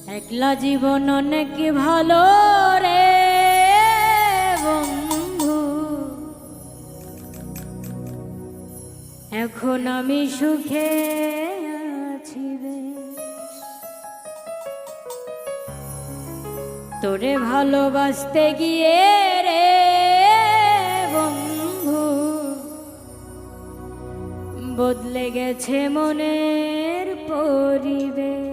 একলা জীবন অনেক ভালো রে বন্ধু, এখন আমি সুখে আছি রে। তোরে ভালোবাসতে গিয়ে রে বন্ধু, বদলে গেছে মনের পরিবেশ।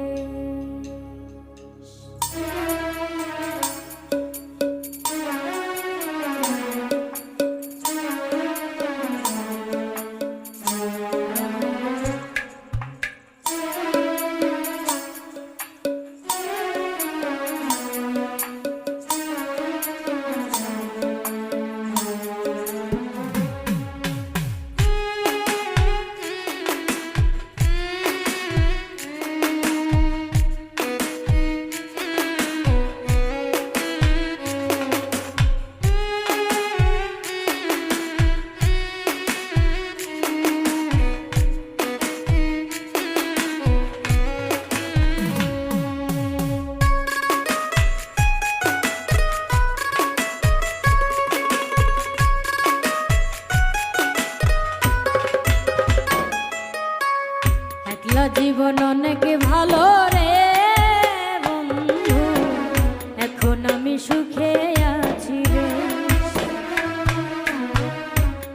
জীবন অনেক ভালো রে বন্ধু, এখন আমি সুখে আছি রে।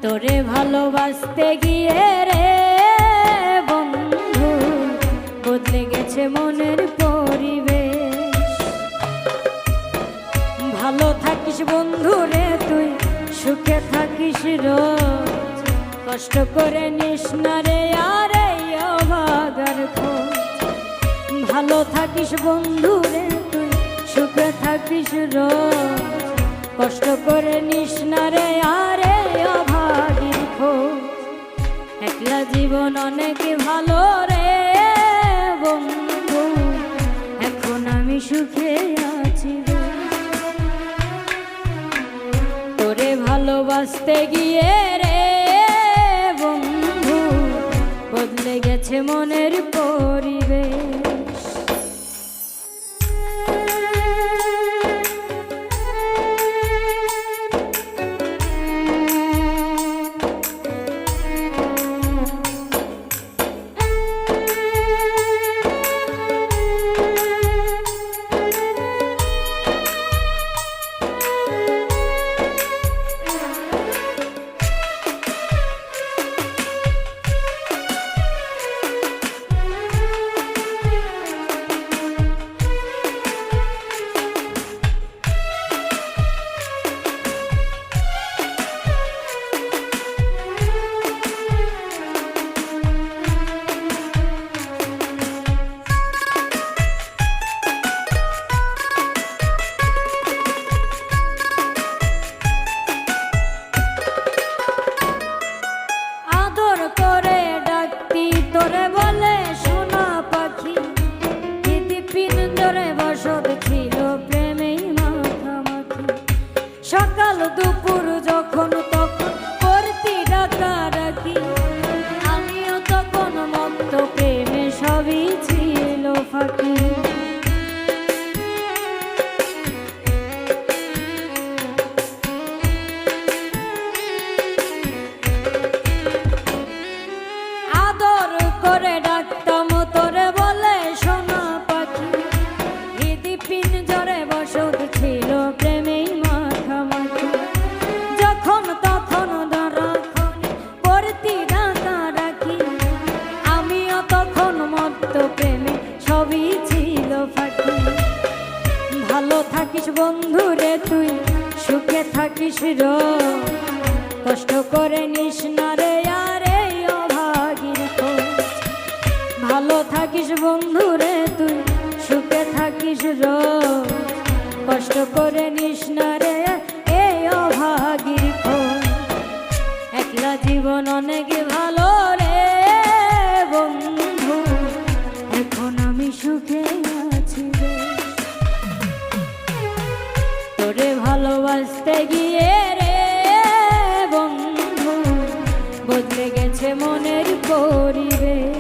তোরে ভালোবাসতে গিয়ে রে বন্ধু, বদলে গেছে মনের পরিবেশ। ভালো থাকিস বন্ধু রে তুই, সুখে থাকিস রোজ, কষ্ট করে নিস না রে আর অভাগার খোঁজ। ভালো থাকিস বন্ধু রে তুই, সুখে থাকিস রোজ, কষ্ট করে নিস না রে আরে অভাগীর খোঁজ। একলা জীবন অনেক ভালো রে বন্ধু, এখন আমি সুখে আছি রে। তোরে ভালোবাসতে গিয়ে রে বন্ধু, বদলে গেছে মনের পরিবেশ। সকাল দুপুর যখন তখন করতি ডাকাডাকি, আমিও তখন মত্ত প্রেমে, সবই ছিল ফাঁকি। আদর করে ডাকতাম তোরে বলে সোনা পাখি, হৃদি পিঞ্জরে বসত ছিল প্রেমেই মাখামাখি। যখন তখন ধরাক্ষণে করতি ডাকাডাকি, আমিও তখন মত্ত প্রেমে, সবই ছিল ফাঁকি। ভালো থাকিস বন্ধু রে তুই, সুখে থাকিস রোজ, কষ্ট করে নিস না রে আরে অভাগীর খোঁজ। ভালো থাকিস বন্ধু রে তুই, সুখে থাকিস রোজ, কষ্ট করে নিস না রে এই অভাগীর খোঁজ। একলা জীবন অনেক ভালো রে বন্ধু, এখন আমি সুখে আছি রে। তোরে ভালোবাসতে গিয়ে রে বন্ধু, বদলে গেছে মনের পরিবেশ।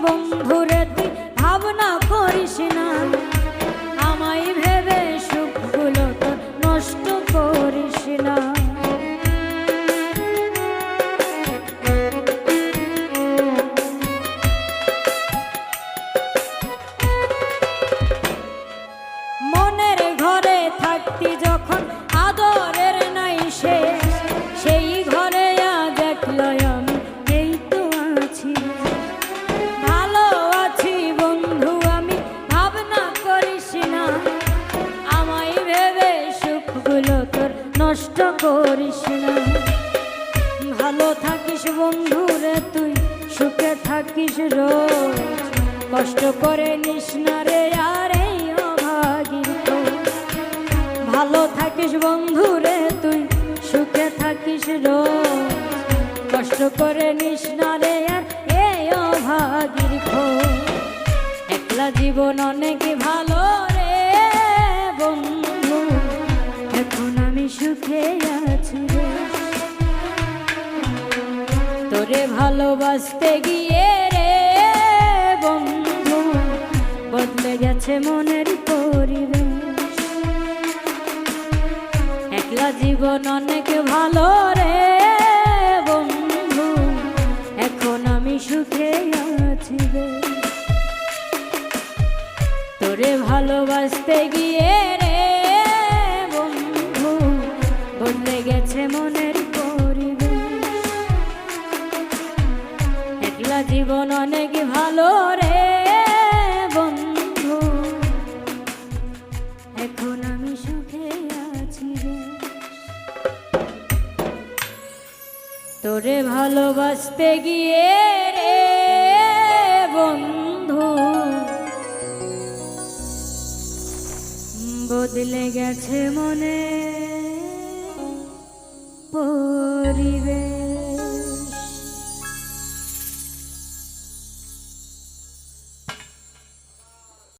বন্ধুরে তুই ভাবনা করিস না, আমায় ভেবে সুখগুলো তোর নষ্ট করিস না। মনের ঘরে থাকতি যখন আদরের নাই শেষ, সেই ঘরে আজ একলা আমি এই তো আছি। ভালো আছি বন্ধু আমি ভাবনা করিস না, আমায় ভেবে সুখগুলো তোর নষ্ট করিস না। ভালো থাকিস বন্ধু রে তুই সুখে থাকিস রোজ, কষ্ট করে নিস না রে আর এই অভাগীর খোঁজ। ভালো থাকিস বন্ধু রে তুই সুখে থাকিস রোজ, কষ্ট করে নিস না রে আর এই অভাগীর খোঁজ। একলা জীবন অনেক ভালো রে বন্ধু, এখন আমি সুখে আছি রে। তোরে ভালোবাসতে গিয়ে রে বন্ধু বদলে গেছে মনের পরিবেশ। একলা জীবন অনেক ভালো রে বন্ধু, এখন আমি সুখে আছি রে। তোরে ভালোবাসতে গিয়ে রে বন্ধু বদলে গেছে মনের পরিবেশ। একলা জীবন অনেক ভালো রে বন্ধু, এখন আমি সুখে আছি রে। তোরে ভালোবাসতে গিয়ে রে বন্ধু বদলে গেছে মনে